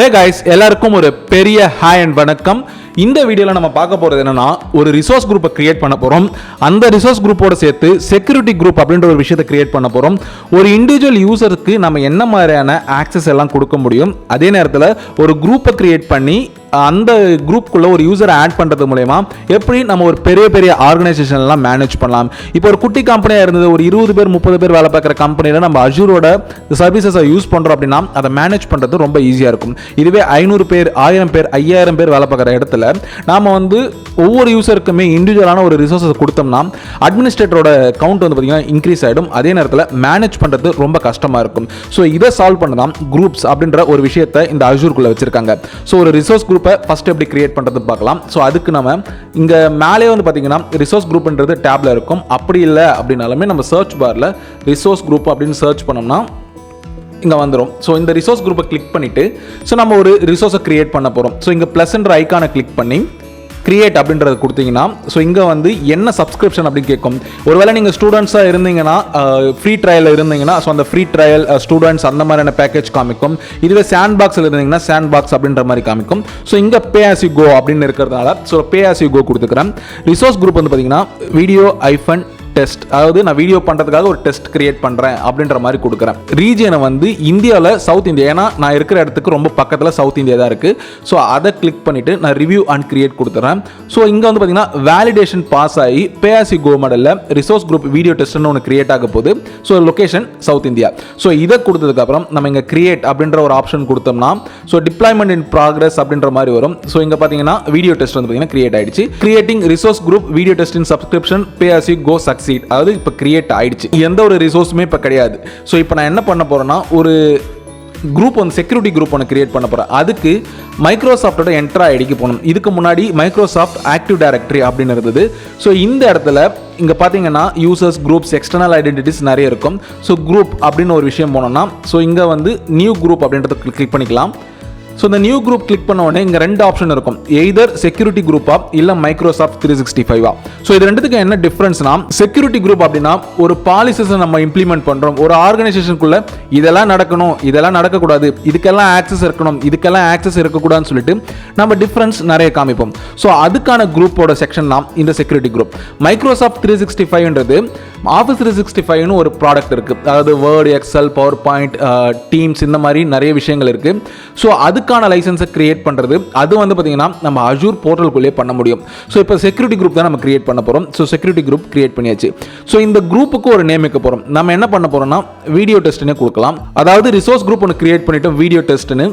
Hey guys, எல்லாருக்கும் ஒரு பெரிய ஹாய் அண்ட் வணக்கம். இந்த வீடியோல நம்ம பார்க்க போறது என்னன்னா ஒரு ரிசோர்ஸ் குரூப்பை கிரியேட் பண்ண போறோம். அந்த ரிசோர்ஸ் குரூப்போட சேர்த்து செக்யூரிட்டி குரூப் அப்படின்ற ஒரு விஷயத்தை கிரியேட் பண்ண போறோம். ஒரு இண்டிவிஜுவல் யூசருக்கு நம்ம என்ன மாதிரியான ஆக்சஸ் எல்லாம் கொடுக்க முடியும், அதே நேரத்தில் ஒரு குரூப்பை கிரியேட் பண்ணி அந்த குரூப்புக்குள்ள ஒரு யூசரை ஆட் பண்ணுறது மூலமா எப்படி நம்ம ஒரு பெரிய பெரிய ஆர்கனைசேஷன்லாம் மேனேஜ் பண்ணலாம். இப்போ ஒரு குட்டி கம்பெனியாக இருந்தது, ஒரு 20 பேர் 30 பேர் வேலை பார்க்குற கம்பெனியில் நம்ம அஜூரோட சர்வீசஸை யூஸ் பண்ணுறோம் அப்படின்னா அதை மேனேஜ் பண்ணுறது ரொம்ப ஈஸியாக இருக்கும். இதுவே 500 பேர் 1000 பேர் 5000 பேர் வேலை பார்க்குற இடத்துல நாம் ஒவ்வொரு யூசருக்குமே இண்டிவிஜுவலான ஒரு ரிசோர்ஸை கொடுத்தோம்னா அட்மினிஸ்ட்ரேட்டரோட கவுண்ட் பார்த்தீங்கன்னா இன்க்ரீஸ் ஆகிடும். அதே நேரத்தில் மேனேஜ் பண்ணுறது ரொம்ப கஷ்டமாக இருக்கும். ஸோ இதை சால்வ் பண்ண தான் குரூப்ஸ் அப்படின்ற ஒரு விஷயத்தை இந்த அஜூருக்குள்ளே வச்சிருக்காங்க. ஸோ ஒரு ரிசோர்ஸ் குரூப்பை ஃபர்ஸ்ட் எப்படி கிரியேட் பண்ணுறது பார்க்கலாம். ஸோ அதுக்கு நம்ம இங்கே மேலே பார்த்தீங்கன்னா ரிசோர்ஸ் குரூப்ன்றது டேப்ல இருக்கும். அப்படி இல்லை அப்படின்னாலுமே நம்ம சர்ச் பாரில் ரிசோர்ஸ் குரூப் அப்படின்னு சர்ச் பண்ணோம்னா இங்கே வந்துடும். ஸோ இந்த ரிசோர்ஸ் குரூப்பை கிளிக் பண்ணிவிட்டு நம்ம ஒரு ரிசோர்ஸை கிரியேட் பண்ண போகிறோம். ஸோ இங்கே ப்ளஸ்ன்ற ஐக்கானை கிளிக் பண்ணி கிரியேட் அப்படின்றது கொடுத்தீங்கன்னா இங்கே என்ன சப்ஸ்கிரிப்ஷன் அப்படின்னு கேட்கும். ஒருவேளை நீங்கள் ஸ்டூடெண்ட்ஸாக இருந்தீங்கன்னா ஃப்ரீ ட்ரையலில் இருந்தீங்கன்னா அந்த ஃப்ரீ ட்ரையல் ஸ்டூடெண்ட்ஸ் அந்த மாதிரியான பேக்கேஜ் காமிக்கும். இதுவே சாண்ட் பாக்ஸில் இருந்தீங்கன்னா சாண்ட் பாக்ஸ் அப்படின்ற மாதிரி காமிக்கும். இங்கே பே ஆஸ் யூ கோ அப்படின்னு இருக்கிறதுனால பே ஆஸ் யூ கோ கொடுத்துக்கிறேன். ரிசோர்ஸ் குரூப் பார்த்தீங்கன்னா வீடியோ ஐஃபன் டெஸ்ட், அதாவது நான் வீடியோ பண்ணுறதுக்காக ஒரு டெஸ்ட் கிரியேட் பண்ணுறேன் அப்படின்ற மாதிரி கொடுக்குறேன். ரீஜியனை இந்தியாவில் சவுத் இந்தியா, ஏன்னா நான் இருக்கிற இடத்துக்கு ரொம்ப பக்கத்தில் சவுத் இந்தியா தான் இருக்குது. அதை கிளிக் பண்ணிவிட்டு நான் ரிவ்யூ அண்ட் கிரியேட் கொடுத்துறேன். இங்கே பார்த்தீங்கன்னா வேலிடேஷன் பாஸ் ஆகி பே ஆஸ் யூ கோ மாடலில் ரிசோர்ஸ் குரூப் வீடியோ டெஸ்ட்னு ஒன்று கிரியேட் ஆக போகுது. Location south India. இதை கொடுத்ததுக்கப்புறம் நம்ம இங்கே கிரியேட் அப்படின்ற ஒரு ஆப்ஷன் கொடுத்தோம்னா டிப்ளாய்மெண்ட் இன் ப்ராக்ரஸ் அப்படின்ற மாதிரி வரும். இங்கே பார்த்தீங்கன்னா வீடியோ டெஸ்ட் பார்த்தீங்கன்னா கிரியேட் ஆயிடுச்சு. Creating resource group video test in subscription pay as you go succeeded, அதாவது இப்போ கிரியேட் ஆயிடுச்சு. எந்த ஒரு ரிசோர்ஸுமே இப்போ கிடையாது. இப்போ நான் என்ன பண்ண போறேன்னா ஒரு குரூப் செக்யூரிட்டி குரூப் ஒன்று கிரியேட் பண்ண போகிறேன். அதுக்கு மைக்ரோசாஃப்டோட என்ட்ரா ஐடிக்கு போகணும். இதுக்கு முன்னாடி மைக்ரோசாஃப்ட் ஆக்டிவ் டைரக்டரி அப்படின்னு இருந்தது. இந்த இடத்துல இங்கே பார்த்தீங்கன்னா யூசர்ஸ் குரூப்ஸ் எக்ஸ்டர்னல் ஐடென்டிட்டிஸ் நிறைய இருக்கும். குரூப் அப்படின்னு ஒரு விஷயம் போனோம்னா இங்கே நியூ குரூப் அப்படின்றத கிளிக் பண்ணிக்கலாம். இந்த நியூ குரூப் கிளிக் பண்ண உடனே இங்கே 2 ஆப்ஷன் இருக்கும். எய்தர் செக்யூரிட்டி குரூப்பா இல்லை மைக்ரோசாஃப்ட் 365. இது ரெண்டுத்துக்கு என்ன டிஃபரன்ஸ்னா, செக்யூரிட்டி குரூப் அப்படின்னா ஒரு பாலிசிஸை நம்ம இம்ப்ளிமெண்ட் பண்ணுறோம். ஒரு ஆர்கனைசேஷனுக்குள்ள இதெல்லாம் நடக்கணும், இதெல்லாம் நடக்கக்கூடாது, இதுக்கெல்லாம் ஆக்சஸ் இருக்கணும், இதுக்கெல்லாம் ஆக்சஸ் இருக்கக்கூடாதுன்னு சொல்லிட்டு நம்ம டிஃபரன்ஸ் நிறைய காமிப்போம். அதுக்கான குரூப்போட செக்ஷன் தான் இந்த செக்யூரிட்டி குரூப். மைக்ரோசாஃப்ட் 365ன்றது ஆஃபீஸ் 365னு ஒரு ப்ராடக்ட் இருக்குது. அதாவது Word, Excel, PowerPoint, Teams, இந்த மாதிரி நிறைய விஷயங்கள் இருக்குது. அதுக்கான லைசன்ஸை கிரியேட் பண்ணுறது அது பார்த்தீங்கன்னா நம்ம அஜூர் போர்ட்டலுக்குள்ளே பண்ண முடியும். இப்போ செக்யூரிட்டி குரூப் தான் நம்ம கிரியேட் பண்ண போகிறோம். செக்யூரிட்டி குரூப் கிரியேட் பண்ணியாச்சு. இந்த குரூப்புக்கு ஒரு நேம் வைக்க போகிறோம். நம்ம என்ன பண்ண போகிறோம்னா வீடியோ டெஸ்ட்னு கொடுக்கலாம். அதாவது ரிசோர்ஸ் குரூப் ஒன்று கிரியேட் பண்ணிட்டோம் வீடியோ டெஸ்ட்னு.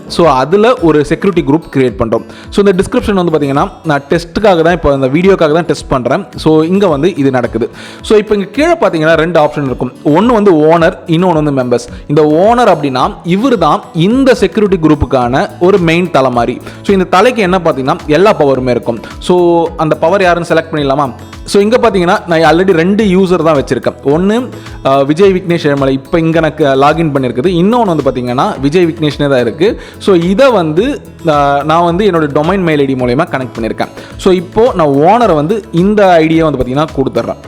அதில் ஒரு செக்யூரிட்டி குரூப் கிரியேட் பண்ணுறோம். இந்த டிஸ்கிரிப்ஷன் பார்த்தீங்கன்னா நான் டெஸ்ட்டுக்காக தான், இப்போ இந்த வீடியோக்காக தான் டெஸ்ட் பண்ணுறேன். இங்கே இது நடக்குது. இப்போ இங்கே கீழே பார்த்தீங்கன்னா 2 ஆப்ஷன் இருக்கும். ஒன்று ஓனர், இன்னொன்று மெம்பர்ஸ். இந்த ஓனர் அப்படின்னா இவர் தான் இந்த செக்யூரிட்டி குரூப்புக்கான ஒரு மெயின் தலை மாதிரி. இந்த தலைக்கு என்ன பார்த்தீங்கன்னா எல்லா பவருமே இருக்கும். அந்த பவர் யாருன்னு செலக்ட் பண்ணிடலாமா? இங்கே பார்த்தீங்கன்னா நான் ஆல்ரெடி 2 யூசர் தான் வச்சிருக்கேன். ஒன்று விஜய் விக்னேஷ் ஏழுமலை, இப்போ இங்கே எனக்கு லாகின் பண்ணியிருக்குது. இன்னொன்று பார்த்தீங்கன்னா விஜய் விக்னேஷ்னே தான் இருக்குது. இதை நான் என்னோட டொமைன் மெயில் ஐடி மூலயமா கனெக்ட் பண்ணியிருக்கேன். இப்போது நான் ஓனரை இந்த ஐடியை பார்த்தீங்கன்னா கொடுத்துட்றேன்.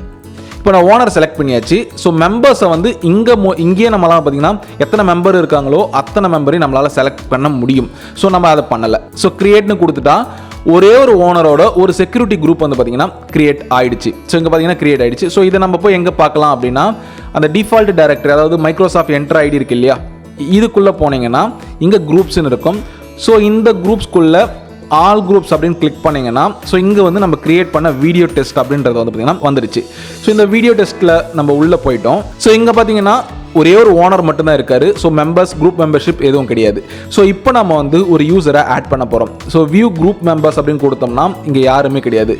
இப்போ நான் ஓனர் செலக்ட் பண்ணியாச்சு. மெம்பர்ஸை இங்கேயே நம்மளால் பார்த்தீங்கன்னா எத்தனை மெம்பர் இருக்காங்களோ அத்தனை மெம்பரையும் நம்மளால் செலக்ட் பண்ண முடியும். நம்ம அதை பண்ணலை. கிரியேட்னு கொடுத்துட்டா ஒரே ஒரு ஓனரோட ஒரு செக்யூரிட்டி குரூப் பார்த்தீங்கன்னா கிரியேட் ஆயிடுச்சு. இங்கே பார்த்தீங்கன்னா கிரியேட் ஆயிடுச்சு. இதை நம்ம போய் எங்கே பார்க்கலாம் அப்படின்னா அந்த டிஃபால்ட் டைரக்டரி, அதாவது மைக்ரோசாஃப்ட் என்ட்ரு ஐடி இருக்கு இல்லையா, இதுக்குள்ளே போனீங்கன்னா இங்கே குரூப்ஸ்ன்னு இருக்கும். இந்த குரூப்ஸ்குள்ளே ஆல் குரூப்ஸ் அப்படின்னு கிளிக் பண்ணிங்கன்னா இங்கே நம்ம கிரியேட் பண்ண வீடியோ டெஸ்ட் அப்படின்றது பார்த்தீங்கன்னா வந்துருச்சு. இந்த வீடியோ டெஸ்ட்டில் நம்ம உள்ளே போயிட்டோம். இங்கே பார்த்தீங்கன்னா ஒரே ஒரு ஓனர் மட்டும்தான் இருக்காரு. மெம்பர்ஸ் குரூப் மெம்பர்ஷிப் எதுவும் கிடையாது. இப்போ நம்ம ஒரு யூசரை ஆட் பண்ண போகிறோம். வியூ குரூப் மெம்பர்ஸ் அப்படின்னு கொடுத்தோம்னா இங்கே யாருமே கிடையாது.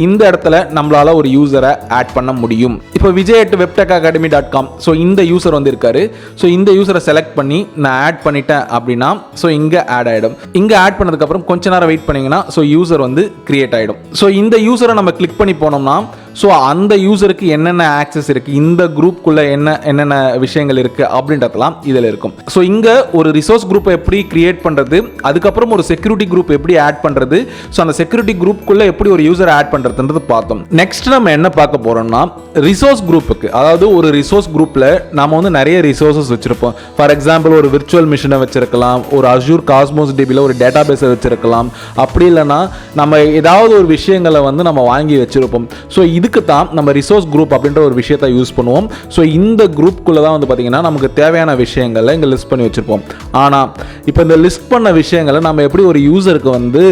இந்த இடத்துல நம்மளால ஒரு யூசரை ஆட் பண்ண முடியும். இப்போ vep.veptechacademy.com இந்த யூசர் இருக்காரு. இந்த யூசரை செலக்ட் பண்ணி நான் ஆட் பண்ணிட்டேன் அப்படின்னா இங்கே ஆட் ஆகிடும். இங்கே ஆட் பண்ணதுக்கப்புறம் கொஞ்ச நேரம் வெயிட் பண்ணிங்கன்னா யூசர் கிரியேட் ஆகிடும். இந்த யூசரை நம்ம கிளிக் பண்ணி போனோம்னா ஸோ அந்த யூசருக்கு என்னென்ன ஆக்சஸ் இருக்குது, இந்த குரூப்புக்குள்ளே என்னென்ன விஷயங்கள் இருக்குது அப்படின்றதெல்லாம் இதில் இருக்கும். ஸோ இங்கே ஒரு ரிசோர்ஸ் குரூப்பை எப்படி கிரியேட் பண்ணுறது, அதுக்கப்புறம் ஒரு செக்யூரிட்டி குரூப் எப்படி ஆட் பண்ணுறது, ஸோ அந்த செக்யூரிட்டி குரூப்புக்குள்ளே எப்படி ஒரு யூசர் ஆட் பண்ணுறதுன்றது பார்த்தோம். நெக்ஸ்ட் நம்ம என்ன பார்க்க போகிறோம்னா ரிசோர்ஸ் குரூப்புக்கு, அதாவது ஒரு ரிசோர்ஸ் குரூப்பில் நம்ம வந்து நிறைய ரிசோர்ஸஸ் வச்சுருப்போம். ஃபார் எக்ஸாம்பிள் ஒரு விர்ச்சுவல் மிஷினை வச்சிருக்கலாம், ஒரு அசூர் காஸ்மோஸ் டிபியில் ஒரு டேட்டா பேஸை வச்சிருக்கலாம், அப்படி இல்லைன்னா நம்ம ஏதாவது ஒரு விஷயங்களை வந்து நம்ம வாங்கி வச்சிருப்போம். ஸோ இதுக்கு தான் நம்ம ரிசோர்ஸ் குரூப் அப்படின்ற ஒரு விஷயத்தை யூஸ் பண்ணுவோம். ஸோ இந்த குரூப்புக்குள்ளே தான் வந்து பார்த்திங்கன்னா நமக்கு தேவையான விஷயங்களை இங்கே லிஸ்ட் பண்ணி வச்சுருப்போம். ஆனால் இப்போ இந்த லிஸ்ட் பண்ண விஷயங்களை நம்ம எப்படி ஒரு யூசருக்கு வந்து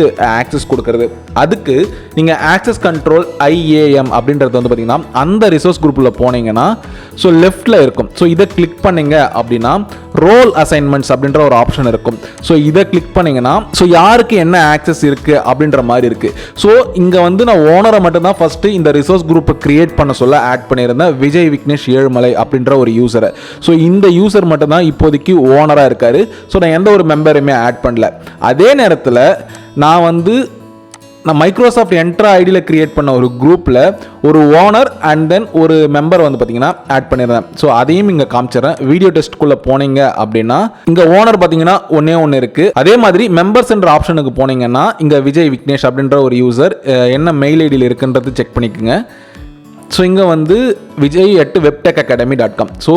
ஆக்சஸ் கொடுக்கறது, அதுக்கு நீங்கள் ஆக்சஸ் கண்ட்ரோல் IAM அப்படின்றது வந்து பார்த்திங்கன்னா அந்த ரிசோர்ஸ் குரூப்பில் போனீங்கன்னா ஸோ லெஃப்டில் இருக்கும். ஸோ இதை கிளிக் பண்ணிங்க அப்படின்னா ரோல் அசைன்மெண்ட்ஸ் அப்படின்ற ஒரு ஆப்ஷன் இருக்கும். ஸோ இதை கிளிக் பண்ணிங்கன்னா ஸோ யாருக்கு என்ன ஆக்சஸ் இருக்குது அப்படின்ற மாதிரி இருக்குது. ஸோ இங்கே வந்து நான் ஓனரை மட்டும்தான் ஃபஸ்ட்டு இந்த ரிசோர்ஸ் குரூப்பை கிரியேட் பண்ண சொல்ல ஆட் பண்ணியிருந்தேன், விஜய் விக்னேஷ் ஏழுமலை அப்படின்ற ஒரு யூசரை. ஸோ இந்த யூசர் மட்டும்தான் இப்போதைக்கு ஓனராக இருக்கார். ஸோ நான் எந்த ஒரு மெம்பரையுமே ஆட் பண்ணல. அதே நேரத்தில் நான் மைக்ரோசாஃப்ட் என்ட்ரா ஐடியில் கிரியேட் பண்ண ஒரு குரூப்பில் ஒரு ஓனர் அண்ட் தென் ஒரு மெம்பர் வந்து பார்த்தீங்கன்னா ஆட் பண்ணிடுறேன். ஸோ அதையும் இங்கே காமிச்சிடறேன். வீடியோ டெஸ்ட்குள்ளே போனீங்க அப்படின்னா இங்கே ஓனர் பார்த்தீங்கன்னா ஒன்று இருக்குது. அதே மாதிரி மெம்பர்ஸ் என்ற ஆப்ஷனுக்கு போனீங்கன்னா இங்கே விஜய் விக்னேஷ் அப்படின்ற ஒரு யூசர் என்ன மெயில் ஐடியில் இருக்குன்றது செக் பண்ணிக்கோங்க. ஸோ இங்கே வந்து vijay@veptechacademy.com. ஸோ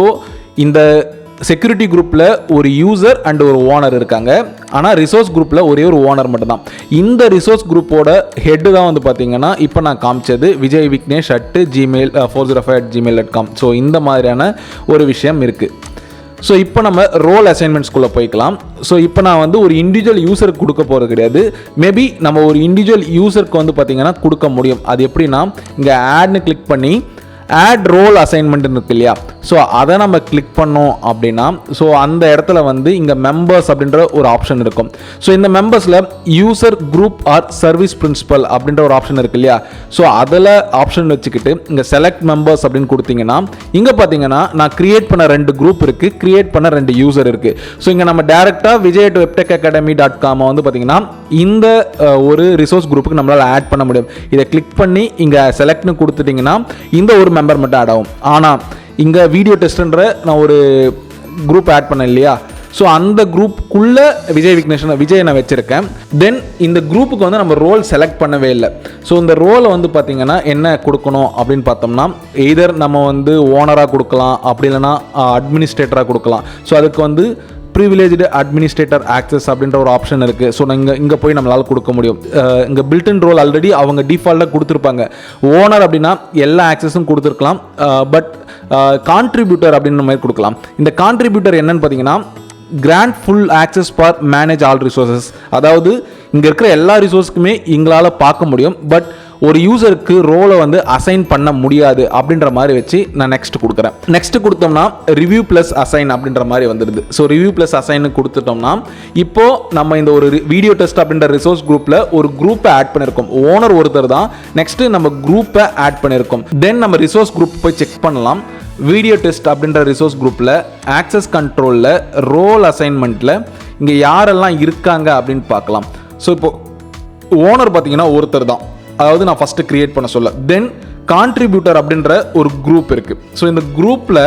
இந்த செக்யூரிட்டி குரூப்பில் ஒரு யூசர் அண்ட் ஒரு ஓனர் இருக்காங்க. ஆனால் ரிசோர்ஸ் குரூப்பில் ஒரே ஒரு ஓனர் மட்டும்தான். இந்த ரிசோர்ஸ் குரூப்போட ஹெட்டு தான் வந்து பார்த்தீங்கன்னா இப்போ நான் காமிச்சது விஜய் விக்னேஷ் @gmail405@gmail.com. ஸோ இந்த மாதிரியான ஒரு விஷயம் இருக்குது. ஸோ இப்போ நம்ம ரோல் அசைன்மெண்ட்ஸ்குள்ளே போய்க்கலாம். ஸோ இப்போ நான் வந்து ஒரு இண்டிவிஜுவல் யூசருக்கு கொடுக்க போகிறது கிடையாது. மேபி நம்ம ஒரு இண்டிவிஜுவல் யூசருக்கு வந்து பார்த்திங்கன்னா கொடுக்க முடியும். அது எப்படின்னா இங்கே ஆட்னு கிளிக் பண்ணி ஆட் ரோல் அசைன்மெண்ட் இருக்கு இல்லையா, ஸோ அதை நம்ம கிளிக் பண்ணோம் அப்படின்னா ஸோ அந்த இடத்துல வந்து இங்கே மெம்பர்ஸ் அப்படின்ற ஒரு ஆப்ஷன் இருக்கும். ஸோ இந்த மெம்பர்ஸில் user group or service principal அப்படின்ற ஒரு ஆப்ஷன் இருக்கு இல்லையா, ஸோ அதில் ஆப்ஷன் வச்சுக்கிட்டு இங்கே செலக்ட் மெம்பர்ஸ் அப்படின்னு கொடுத்தீங்கன்னா இங்கே பார்த்தீங்கன்னா நான் கிரியேட் பண்ண 2 குரூப் இருக்குது, கிரியேட் பண்ண 2 யூசர் இருக்குது. ஸோ இங்கே நம்ம டேரெக்டாக vijay@veptechacademy.com வந்து பார்த்தீங்கன்னா இந்த ஒரு ரிசோர்ஸ் குரூப்புக்கு நம்மளால் ஆட் பண்ண முடியும். இதை கிளிக் பண்ணி இங்கே செலக்ட்னு கொடுத்துட்டிங்கன்னா இந்த ஒரு மெம்பர் மட்டும் ஆட் ஆகும். ஆனால் இங்கே வீடியோ டெஸ்ட்ன்ற நான் ஒரு குரூப் ஆட் பண்ணேன் இல்லையா, ஸோ அந்த குரூப்புக்குள்ளே விஜய் நான் வச்சுருக்கேன். தென் இந்த குரூப்புக்கு வந்து நம்ம ரோல் செலக்ட் பண்ணவே இல்லை. ஸோ இந்த ரோலை வந்து பார்த்திங்கன்னா என்ன கொடுக்கணும் அப்படின்னு பார்த்தோம்னா எய்தர் நம்ம வந்து ஓனராக கொடுக்கலாம், அப்படி இல்லைனா அட்மினிஸ்ட்ரேட்டராக கொடுக்கலாம். ஸோ அதுக்கு வந்து ப்ரிவிலேஜ்டு அட்மினிஸ்ட்ரேட்டர் ஆக்சஸ் அப்படின்ற ஒரு ஆப்ஷன் இருக்குது. ஸோ இங்கே போய் நம்மளால் கொடுக்க முடியும். இங்கே பில்டின் ரோல் ஆல்ரெடி அவங்க டிஃபால்ட்டாக கொடுத்துருப்பாங்க. ஓனர் அப்படின்னா எல்லா ஆக்சஸும் கொடுத்துருக்கலாம், பட் கான்ட்ரிபியூட்டர் அப்படின்ற மாதிரி கொடுக்கலாம். இந்த கான்ட்ரிபியூட்டர் என்னன்னு பார்த்தீங்கன்னா grant full access for manage all resources, அதாவது இங்கே இருக்கிற எல்லா ரிசோர்ஸுக்குமே எங்களால் பார்க்க முடியும், பட் ஒரு யூசருக்கு ரோலை வந்து அசைன் பண்ண முடியாது அப்படின்ற மாதிரி வச்சு நான் நெக்ஸ்ட் கொடுக்குறேன். நெக்ஸ்ட் கொடுத்தோம்னா ரிவ்யூ ப்ளஸ் அசைன் அப்படின்ற மாதிரி வந்துடுது. ஸோ ரிவ்யூ ப்ளஸ் அசைன் கொடுத்துட்டோம்னா இப்போ நம்ம இந்த ஒரு வீடியோ டெஸ்ட் அப்படின்ற ரிசோர்ஸ் குரூப்பில் ஒரு குரூப்பை ஆட் பண்ணியிருக்கோம். ஓனர் ஒருத்தர் தான். நெக்ஸ்ட்டு நம்ம குரூப்பை ஆட் பண்ணியிருக்கோம். தென் நம்ம ரிசோர்ஸ் குரூப் போய் செக் பண்ணலாம். வீடியோ டெஸ்ட் அப்படின்ற ரிசோர்ஸ் குரூப்பில் ஆக்சஸ் கண்ட்ரோலில் ரோல் அசைன்மெண்ட்டில் இங்கே யாரெல்லாம் இருக்காங்க அப்படின்னு பார்க்கலாம். ஸோ இப்போது ஓனர் பார்த்தீங்கன்னா ஒருத்தர் தான், அதாவது நான் ஃபஸ்ட்டு கிரியேட் பண்ண சொல்ல. தென் கான்ட்ரிபியூட்டர் அப்படின்ற ஒரு குரூப் இருக்குது. ஸோ இந்த குரூப்பில்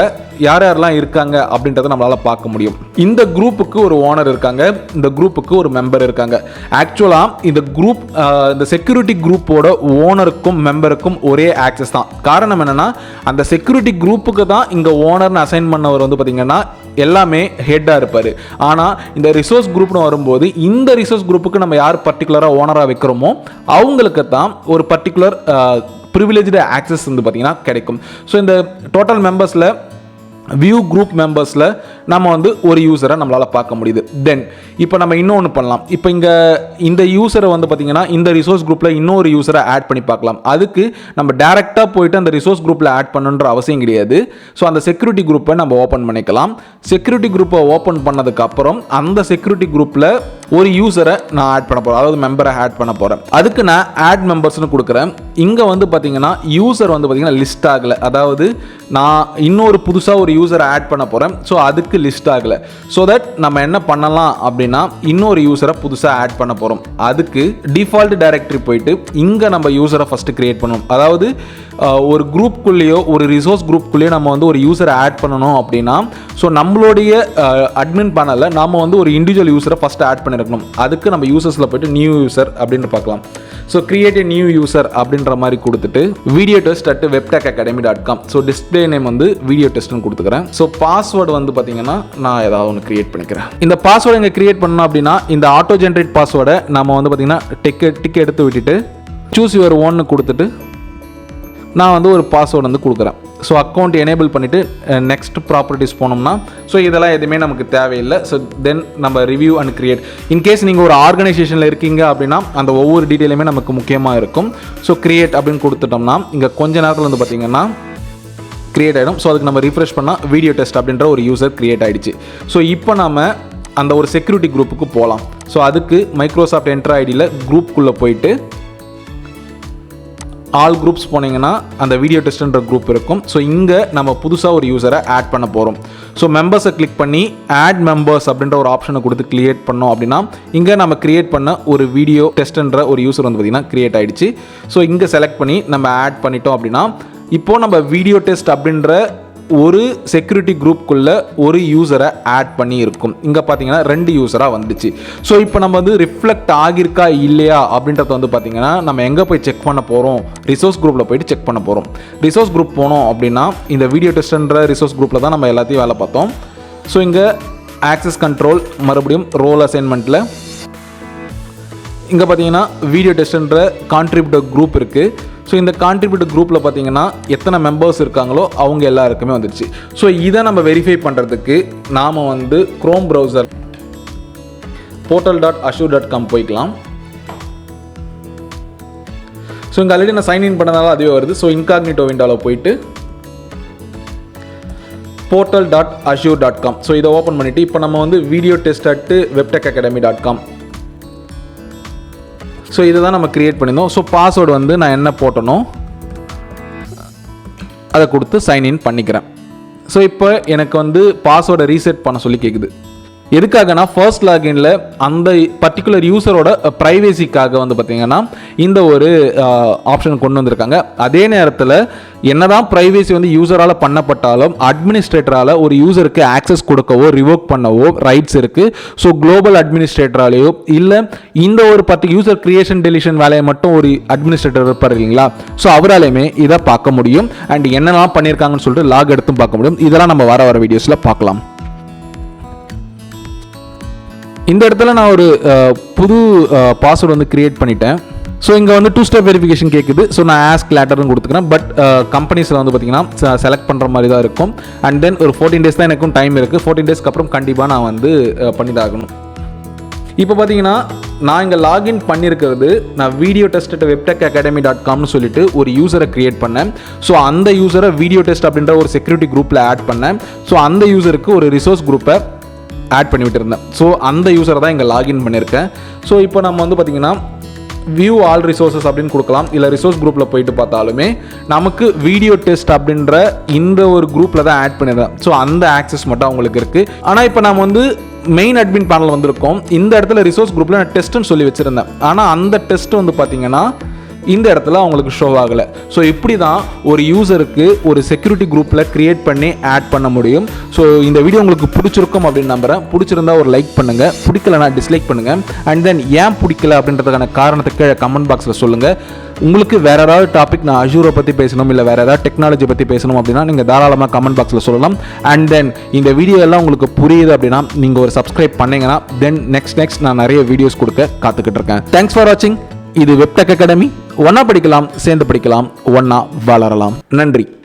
யாரெல்லாம் இருக்காங்க அப்படின்றத நம்மளால் பார்க்க முடியும். இந்த குரூப்புக்கு ஒரு ஓனர் இருக்காங்க, இந்த குரூப்புக்கு ஒரு மெம்பர் இருக்காங்க. ஆக்சுவலாக இந்த குரூப் இந்த செக்யூரிட்டி குரூப்போட ஓனருக்கும் மெம்பருக்கும் ஒரே ஆக்சஸ் தான். காரணம் என்னென்னா அந்த செக்யூரிட்டி குரூப்புக்கு தான் இங்கே ஓனர்னு அசைன் பண்ணவர் வந்து பார்த்திங்கன்னா எல்லாமே ஹெட்டாக இருப்பார். ஆனால் இந்த ரிசோர்ஸ் குரூப்னு வரும்போது இந்த ரிசோர்ஸ் குரூப்புக்கு நம்ம யார் பர்டிகுலராக ஓனராக வைக்கிறோமோ அவங்களுக்கு தான் ஒரு பர்டிகுலர் ப்ரிவிலேஜ்டு ஆக்சஸ் வந்து பார்த்திங்கன்னா கிடைக்கும். ஸோ இந்த டோட்டல் மெம்பர்ஸில் வியூ குரூப் மெம்பர்ஸில் நம்ம வந்து ஒரு யூசரை நம்மளால் பார்க்க முடியுது. தென் இப்போ நம்ம இன்னொன்று பண்ணலாம். இப்போ இங்கே இந்த யூசரை வந்து பார்த்திங்கன்னா இந்த ரிசோர்ஸ் குரூப்பில் இன்னொரு யூசரை ஆட் பண்ணி பார்க்கலாம். அதுக்கு நம்ம டேரெக்டாக போயிட்டு அந்த ரிசோர்ஸ் குரூப்பில் ஆட் பண்ணுன்ற அவசியம் கிடையாது. ஸோ அந்த செக்யூரிட்டி குரூப்பை நம்ம ஓப்பன் பண்ணிக்கலாம். செக்யூரிட்டி குரூப்பை ஓப்பன் பண்ணதுக்கப்புறம் அந்த செக்யூரிட்டி குரூப்பில் ஒரு யூசரை நான் ஆட் பண்ண போகிறேன், அதாவது மெம்பரை ஆட் பண்ண போகிறேன். அதுக்கு நான் ஆட் மெம்பர்ஸ்னு கொடுக்குறேன். இங்கே வந்து பார்த்திங்கன்னா யூசர் வந்து பார்த்திங்கன்னா லிஸ்ட் ஆகலை, அதாவது நான் இன்னொரு புதுசாக ஒரு யூசரை ஆட் பண்ண போகிறேன். ஸோ அதுக்கு லிஸ்ட் ஆகலை. ஸோ தட் நம்ம என்ன பண்ணலாம் அப்படின்னா இன்னொரு யூசரை புதுசாக ஆட் பண்ண போகிறோம். அதுக்கு டிஃபால்ட் டைரக்டரி போயிட்டு இங்கே நம்ம யூசரை ஃபஸ்ட்டு க்ரியேட் பண்ணணும். அதாவது ஒரு குரூப்புக்குள்ளேயோ ஒரு ரிசோர்ஸ் குரூப்புக்குள்ளேயோ நம்ம வந்து ஒரு யூசரை ஆட் பண்ணணும் அப்படின்னா ஸோ நம்மளுடைய அட்மின் பேனலில் நாம் வந்து ஒரு இண்டிவிஜுவல் யூசரை ஃபஸ்ட்டு ஆட் பண்ணியிருக்கணும். அதுக்கு நம்ம யூசர்ஸில் போய்ட்டு நியூ யூசர் அப்படின்னு பார்க்கலாம். So create a new user அப்படின்ற மாதிரி கொடுத்துட்டு video test at webtechacademy.com. So display name வந்து வீடியோ டெஸ்ட்னு கொடுத்துக்கிறேன். ஸோ பாஸ்வேர்டு வந்து பார்த்தீங்கன்னா நான் ஏதாவது ஒன்று கிரியேட் பண்ணிக்கிறேன். இந்த பாஸ்வேர்டு இங்கே கிரியேட் பண்ணணும் அப்படின்னா இந்த ஆட்டோ ஜென்ரேட் பாஸ்வேர்டை நம்ம வந்து பார்த்தீங்கன்னா டிக் எடுத்து விட்டுட்டு சூஸ் யுவர் ஓன்னு கொடுத்துட்டு நான் வந்து ஒரு பாஸ்வேர்டு வந்து கொடுக்குறேன். ஸோ அக்கௌண்ட் எனேபிள் பண்ணிவிட்டு நெக்ஸ்ட் ப்ராப்பர்ட்டிஸ் போனோம்னா ஸோ இதெல்லாம் எதுவுமே நமக்கு தேவையில்லை. ஸோ தென் நம்ம ரிவ்யூ அண்ட் கிரியேட். இன்கேஸ் நீங்கள் ஒரு ஆர்கனைசேஷனில் இருக்கீங்க அப்படின்னா அந்த ஒவ்வொரு டீட்டெயிலுமே நமக்கு முக்கியமாக இருக்கும். ஸோ கிரியேட் அப்படின்னு கொடுத்துட்டோம்னா இங்கே கொஞ்ச நேரத்தில் வந்து பார்த்திங்கன்னா கிரியேட் ஆகிடும். ஸோ அதுக்கு நம்ம ரிஃப்ரெஷ் பண்ணால் வீடியோ டெஸ்ட் அப்படின்ற ஒரு யூசர் கிரியேட் ஆகிடுச்சு. ஸோ இப்போ நம்ம அந்த ஒரு செக்யூரிட்டி குரூப்புக்கு போகலாம். ஸோ அதுக்கு மைக்ரோசாஃப்ட் என்டர் ஐடியில் குரூப்புக்குள்ளே போயிட்டு ஆல் குரூப்ஸ் போனீங்கன்னா அந்த வீடியோ டெஸ்ட்ன்ற குரூப் இருக்கும். ஸோ இங்கே நம்ம புதுசாக ஒரு யூசரை ஆட் பண்ண போகிறோம். ஸோ மெம்பர்ஸை கிளிக் பண்ணி ஆட் மெம்பர்ஸ் அப்படின்ற ஒரு ஆப்ஷனை கொடுத்து கிரியேட் பண்ணோம் அப்படின்னா இங்கே நம்ம கிரியேட் பண்ண ஒரு வீடியோ டெஸ்ட்ன்ற ஒரு யூசர் வந்து பார்த்திங்கன்னா கிரியேட் ஆகிடுச்சு. ஸோ இங்கே செலக்ட் பண்ணி நம்ம ஆட் பண்ணிட்டோம் அப்படின்னா இப்போது நம்ம வீடியோ டெஸ்ட் அப்படின்ற ஒரு செக்யூரிட்டி குரூப்புக்குள்ளே ஒரு யூசரை ஆட் பண்ணி இருக்கும். இங்கே பார்த்தீங்கன்னா 2 யூசராக வந்துச்சு. ஸோ இப்போ நம்ம வந்து ரிஃப்ளெக்ட் ஆகியிருக்கா இல்லையா அப்படின்றத வந்து பார்த்திங்கன்னா நம்ம எங்கே போய் செக் பண்ண போகிறோம், ரிசோர்ஸ் குரூப்பில் போய்ட்டு செக் பண்ண போகிறோம். ரிசோர்ஸ் குரூப் போனோம் அப்படின்னா இந்த வீடியோ டெஸ்ட்ன்ற ரிசோர்ஸ் குரூப்பில் தான் நம்ம எல்லாத்தையும் வேலை பார்த்தோம். ஸோ இங்கே ஆக்சஸ் கண்ட்ரோல் மறுபடியும் ரோல் அசைன்மெண்ட்டில் இங்கே பார்த்தீங்கன்னா வீடியோ டெஸ்ட்ன்ற கான்ட்ரிபியூட்டர் குரூப் இருக்குது. ஸோ இந்த கான்ட்ரிபியூட்டர் குரூப்பில் பார்த்தீங்கன்னா எத்தனை மெம்பர்ஸ் இருக்காங்களோ அவங்க எல்லாருக்குமே வந்துடுச்சு. ஸோ இதை நம்ம வெரிஃபை பண்ணுறதுக்கு நாம் வந்து க்ரோம் ப்ரௌசர் portal.azure.com போய்க்கலாம். ஸோ இங்கே ஆல்ரெடி நான் சைன்இன் பண்ணதால அதுவே வருது. ஸோ இன்காக்னிட்டோ விண்டோவில் போயிட்டு portal.azure.com. ஸோ இதை ஓப்பன் பண்ணிவிட்டு இப்போ நம்ம வந்து video test at webtechacademy.com. So இதை தான் நம்ம கிரியேட் பண்ணியிருந்தோம். ஸோ பாஸ்வேர்டு வந்து நான் என்ன போட்டனோ அதை கொடுத்து சைன்இன் பண்ணிக்கிறேன். ஸோ இப்போ எனக்கு வந்து பாஸ்வேர்டை ரீசெட் பண்ண சொல்லி கேட்குது. எதுக்காகனா ஃபர்ஸ்ட் லாகின்ல அந்த பர்டிகுலர் யூசரோட ப்ரைவேசிக்காக வந்து பார்த்தீங்கன்னா இந்த ஒரு ஆப்ஷன் கொண்டு வந்திருக்காங்க. அதே நேரத்தில் என்னதான் ப்ரைவேசி வந்து யூசரால் பண்ணப்பட்டாலும் அட்மினிஸ்ட்ரேட்டரால் ஒரு யூசருக்கு ஆக்சஸ் கொடுக்கவோ ரிவோக் பண்ணவோ ரைட்ஸ் இருக்குது. ஸோ குளோபல் அட்மினிஸ்ட்ரேட்டராலேயோ இல்லை இந்த ஒரு யூசர் கிரியேஷன் டெலிஷன் வேலையை மட்டும் ஒரு அட்மினிஸ்ட்ரேட்டர் இருப்பார் இல்லைங்களா, ஸோ அவராலையுமே இதை பார்க்க முடியும். அண்ட் என்னெல்லாம் பண்ணியிருக்காங்கன்னு சொல்லிட்டு லாக் எடுத்தும் பார்க்க முடியும். இதெல்லாம் நம்ம வர வீடியோஸில் பார்க்கலாம். இந்த இடத்துல நான் ஒரு புது பாஸ்வேர்டு வந்து கிரியேட் பண்ணிட்டேன். ஸோ இங்கே வந்து 2 ஸ்டெப் வெரிஃபிகேஷன் கேட்குது. ஸோ நான் ஆஸ்க் லேட்டர்னு கொடுத்துக்கிறேன். பட் கம்பெனிஸில் வந்து பார்த்திங்கன்னா செலக்ட் பண்ணுற மாதிரி தான் இருக்கும். அண்ட் தென் ஒரு 14 days தான் எனக்கும் டைம் இருக்குது. 14 daysக்கு அப்புறம் கண்டிப்பாக நான் வந்து பண்ணிதாகணும். இப்போ பார்த்தீங்கன்னா நான் இங்கே லாகின் பண்ணியிருக்கிறது நான் வீடியோ டெஸ்ட் அட் webtechacademy.comனு சொல்லிட்டு ஒரு யூசரை கிரியேட் பண்ணேன். ஸோ அந்த யூசரை வீடியோ டெஸ்ட் அப்படின்ற ஒரு செக்யூரிட்டி குரூப்பில் ஆட் பண்ணேன். ஸோ அந்த யூசருக்கு ஒரு ரிசோர்ஸ் குரூப்பை ஆட் பண்ணி விட்டுருந்தேன். ஸோ அந்த யூசரை தான் இங்கே லாகின் பண்ணியிருக்கேன். ஸோ இப்போ நம்ம வந்து பார்த்திங்கன்னா வியூ ஆல் ரிசோர்ஸஸ் அப்படின்னு கொடுக்கலாம். இல்லை ரிசோர்ஸ் குரூப்பில் போயிட்டு பார்த்தாலுமே நமக்கு வீடியோ டெஸ்ட் அப்படின்ற இந்த ஒரு குரூப்பில் தான் ஆட் பண்ணியிருந்தேன். ஸோ அந்த ஆக்சஸ் மட்டும் அவங்களுக்கு இருக்குது. ஆனால் இப்போ நம்ம வந்து மெயின் அட்மின் பேனல் வந்திருக்கோம். இந்த இடத்துல ரிசோர்ஸ் குரூப்பில் நான் டெஸ்ட்டுன்னு சொல்லி வச்சுருந்தேன். ஆனால் அந்த டெஸ்ட் வந்து பார்த்திங்கன்னா இந்த இடத்துல அவங்களுக்கு ஷோ ஆகலை. ஸோ இப்படி தான் ஒரு யூசருக்கு ஒரு செக்யூரிட்டி குரூப்பில் க்ரியேட் பண்ணி ஆட் பண்ண முடியும். ஸோ இந்த வீடியோ உங்களுக்கு பிடிச்சிருக்கும் அப்படின்னு நம்புகிறேன். பிடிச்சிருந்தா ஒரு லைக் பண்ணுங்கள், பிடிக்கலனா டிஸ்லைக் பண்ணுங்கள். அண்ட் தென் ஏன் பிடிக்கல அப்படின்றதுக்கான காரணத்தை கீழே கமெண்ட் பாக்ஸில் சொல்லுங்கள். உங்களுக்கு வேறு ஏதாவது டாபிக் நான் அஜூரை பற்றி பேசணும் இல்லை வேறு ஏதாவது டெக்னாலஜி பற்றி பேசணும் அப்படின்னா நீங்கள் தாராளமாக கமெண்ட் பாக்ஸில் சொல்லலாம். அண்ட் தென் இந்த வீடியோ எல்லாம் உங்களுக்கு புரியுது அப்படின்னா நீங்கள் ஒரு சப்ஸ்கிரைப் பண்ணிங்கன்னா தென் நெக்ஸ்ட் நான் நிறைய வீடியோஸ் கொடுக்க காத்துக்கிட்டு இருக்கேன். தேங்க்ஸ் ஃபார் வாட்சிங். இது வெப் டெக் அகாடமி. ஒன்றா படிக்கலாம், சேர்ந்து படிக்கலாம், ஒன்றா வளரலாம். நன்றி.